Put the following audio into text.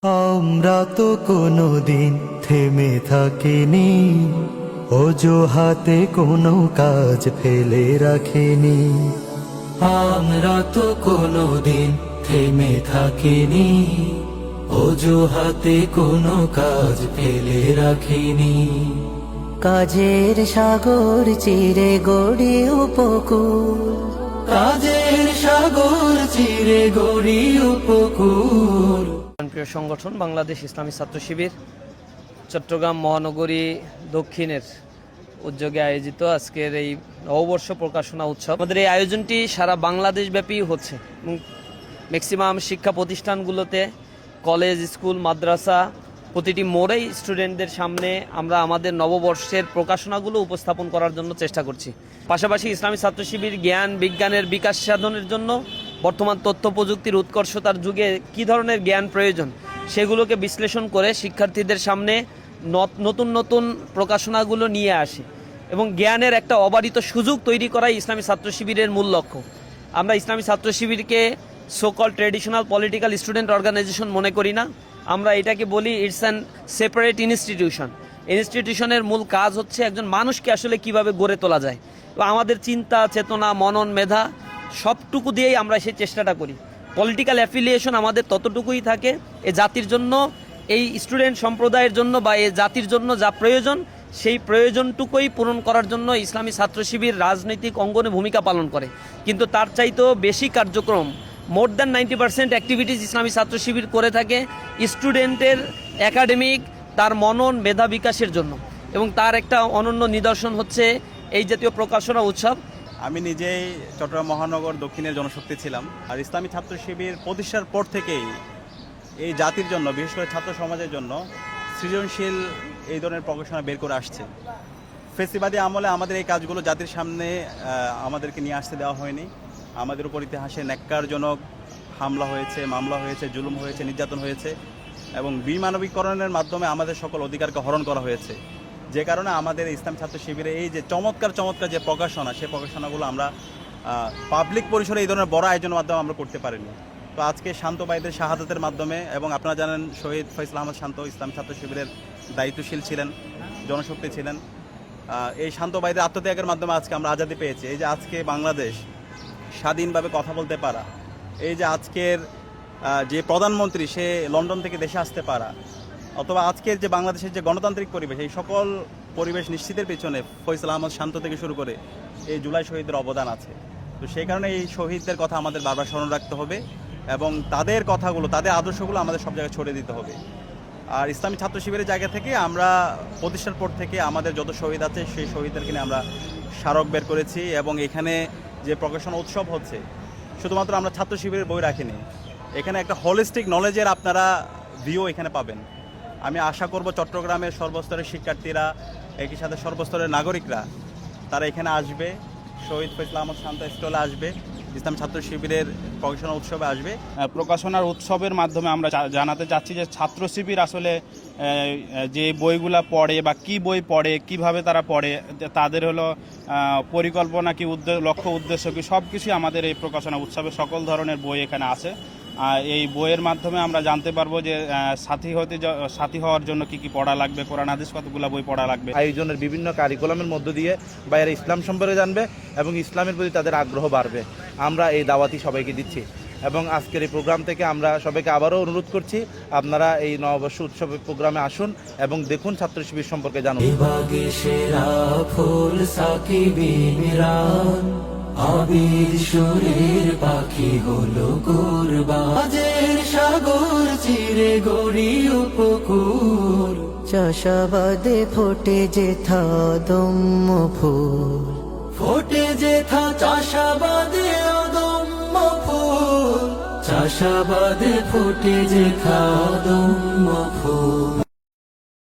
আমরা তো কোনোদিন থেমে থাকিনি, অজুহাতে কোনো কাজ ফেলে রাখিনি। আমরা তো কোনোদিন থেমে থাকিনি, অজুহাতে কোনো কাজ ফেলে রাখিনি। কাজের সাগর চিরে গড়ি উপকূল, কাজের সাগর চিরে গড়ি উপকূল। প্রিয় সংগঠন বাংলাদেশ ইসলামী ছাত্র শিবির চট্টগ্রাম মহানগরী দক্ষিণের উদ্যোগে আয়োজিত আজকের এই নববর্ষ প্রকাশনা উৎসব। আমাদের এই আয়োজনটি সারা বাংলাদেশ ব্যাপী হচ্ছে এবং ম্যাক্সিমাম শিক্ষা প্রতিষ্ঠানগুলোতে, কলেজ, স্কুল, মাদ্রাসা, প্রতিটি মোড়েই স্টুডেন্টদের সামনে আমরা আমাদের নববর্ষের প্রকাশনাগুলো উপস্থাপন করার জন্য চেষ্টা করছি। পাশাপাশি ইসলামী ছাত্র শিবির জ্ঞান বিজ্ঞানের বিকাশ সাধনের জন্য বর্তমান তথ্য প্রযুক্তির উৎকর্ষতার যুগে কী ধরনের জ্ঞান প্রয়োজন সেগুলোকে বিশ্লেষণ করে শিক্ষার্থীদের সামনে নতুন নতুন প্রকাশনাগুলো নিয়ে আসে এবং জ্ঞানের একটা অবারিত সুযোগ তৈরি করাই ইসলামী ছাত্র শিবিরের মূল লক্ষ্য। আমরা ইসলামী ছাত্র শিবিরকে সোকল ট্রেডিশনাল পলিটিক্যাল স্টুডেন্ট অর্গানাইজেশন মনে করি না। আমরা এটাকে বলি ইটস অ্যান সেপারেট ইনস্টিটিউশন। ইনস্টিটিউশনের মূল কাজ হচ্ছে একজন মানুষকে আসলে কিভাবে গড়ে তোলা যায়, এবং আমাদের চিন্তা, চেতনা, মনন, মেধা সবটুকু দিয়েই আমরা সেই চেষ্টাটা করি। পলিটিক্যাল অ্যাফিলিয়েশন আমাদের ততটুকুই থাকে এ জাতির জন্য, এই স্টুডেন্ট সম্প্রদায়ের জন্য বা এই জাতির জন্য যা প্রয়োজন সেই প্রয়োজনটুকুই পূরণ করার জন্য ইসলামী ছাত্র শিবির রাজনৈতিক অঙ্গনে ভূমিকা পালন করে। কিন্তু তার চাইতেও বেশি কার্যক্রম, মোর দ্যান 90% অ্যাক্টিভিটিস ইসলামী ছাত্র শিবির করে থাকে স্টুডেন্টের একাডেমিক, তার মনন মেধা বিকাশের জন্য, এবং তার একটা অনন্য নিদর্শন হচ্ছে এই জাতীয় প্রকাশনা উৎসব। আমি নিজেই চট্টগ্রাম মহানগর দক্ষিণের জনশক্তি ছিলাম, আর ইসলামী ছাত্র শিবির প্রতিষ্ঠার পর থেকেই এই জাতির জন্য, বিশেষ করে ছাত্র সমাজের জন্য সৃজনশীল এই ধরনের প্রকাশনা বের করে আসছে। ফেসিবাদী আমলে আমাদের এই কাজগুলো জাতির সামনে আমাদেরকে নিয়ে আসতে দেওয়া হয়নি। আমাদের উপর ইতিহাসে ন্যাক্কারজনক হামলা হয়েছে, মামলা হয়েছে, জুলুম হয়েছে, নির্যাতন হয়েছে এবং বিমানবিকরণের মাধ্যমে আমাদের সকল অধিকারকে হরণ করা হয়েছে। যে কারণে আমাদের ইসলাম ছাত্র শিবিরে এই যে চমৎকার যে প্রকাশনা, সেই প্রকাশনাগুলো আমরা পাবলিক পরিসরে এই ধরনের বড় আয়োজনের মাধ্যমে আমরা করতে পারিনি। তো আজকে শান্ত ভাইদের শাহাদাতের মাধ্যমে, এবং আপনারা জানেন শহীদ ফয়সাল আহমদ শান্ত ইসলাম ছাত্র শিবিরের দায়িত্বশীল ছিলেন, জনশক্তি ছিলেন। এই শান্ত ভাইদের আত্মত্যাগের মাধ্যমে আজকে আমরা আজাদি পেয়েছি। এই যে আজকে বাংলাদেশ স্বাধীনভাবে কথা বলতে পারা, এই যে আজকের যে প্রধানমন্ত্রী সে লন্ডন থেকে দেশে আসতে পারা, অথবা আজকের যে বাংলাদেশের যে গণতান্ত্রিক পরিবেশ, এই সকল পরিবেশ নিশ্চিতের পেছনে ফয়সাল আহমদ শান্ত থেকে শুরু করে এই জুলাই শহীদদের অবদান আছে। তো সেই কারণে এই শহীদদের কথা আমাদের বারবার স্মরণ রাখতে হবে এবং তাদের কথাগুলো, তাদের আদর্শগুলো আমাদের সব জায়গায় ছড়িয়ে দিতে হবে। আর ইসলামী ছাত্র শিবিরের জায়গা থেকে আমরা প্রতিষ্ঠার পর থেকে আমাদের যত শহীদ আছে সেই শহীদদেরকে নিয়ে আমরা স্মারক বের করেছি, এবং এখানে যে প্রকাশনা উৎসব হচ্ছে শুধুমাত্র আমরা ছাত্র শিবিরের বই রাখিনি, এখানে একটা হোলিস্টিক নলেজের আপনারা ভিউ এখানে পাবেন। আমি আশা করব চট্টগ্রামের সর্বস্তরের শিক্ষার্থীরা, একই সাথে সর্বস্তরের নাগরিকরা তারা এখানে আসবে, শহীদ ফয়সাল আহমদ শান্ত স্টলে আসবে, ইসলাম ছাত্র শিবিরের প্রকাশনা উৎসবে আসবে। প্রকাশনার উৎসবের মাধ্যমে আমরা জানাতে চাচ্ছি যে ছাত্র শিবির আসলে যে বইগুলা পড়ে বা কি বই পড়ে, কিভাবে তারা পড়ে, তাদের হলো পরিকল্পনা কি, লক্ষ্য উদ্দেশ্য কি, সব কিছুই আমাদের এই প্রকাশনা উৎসবে সকল ধরনের বই এখানে আছে। এই বইয়ের মাধ্যমে আমরা জানতে পারবো যে সাথী হওয়ার জন্য কি কি পড়া লাগবে, কোরআন হাদিস কতগুলো বই পড়া লাগবে। আয়োজনের বিভিন্ন কারিকুলামের মধ্য দিয়ে বাইরে ইসলাম সম্পর্কে জানবে এবং ইসলামের প্রতি তাদের আগ্রহ বাড়বে। আমরা এই দাওয়াতি সবাইকে দিচ্ছি, এবং আজকের এই প্রোগ্রাম থেকে আমরা সবাইকে আবারও অনুরোধ করছি আপনারা এই নববর্ষ উৎসবের প্রোগ্রামে আসুন এবং দেখুন ছাত্র শিবির সম্পর্কে জানুন। আবির সুরের পাখি হলো কুরবান, সাগর চিরে গড়ি উপকূল। চাষাবাদে ফোটে যেথা দম্ম ফুল, ফোটে যেথা চাষাবাদে অদম্য ফুল, চাষাবাদে ফোটে যেথা অদম্য ফুল।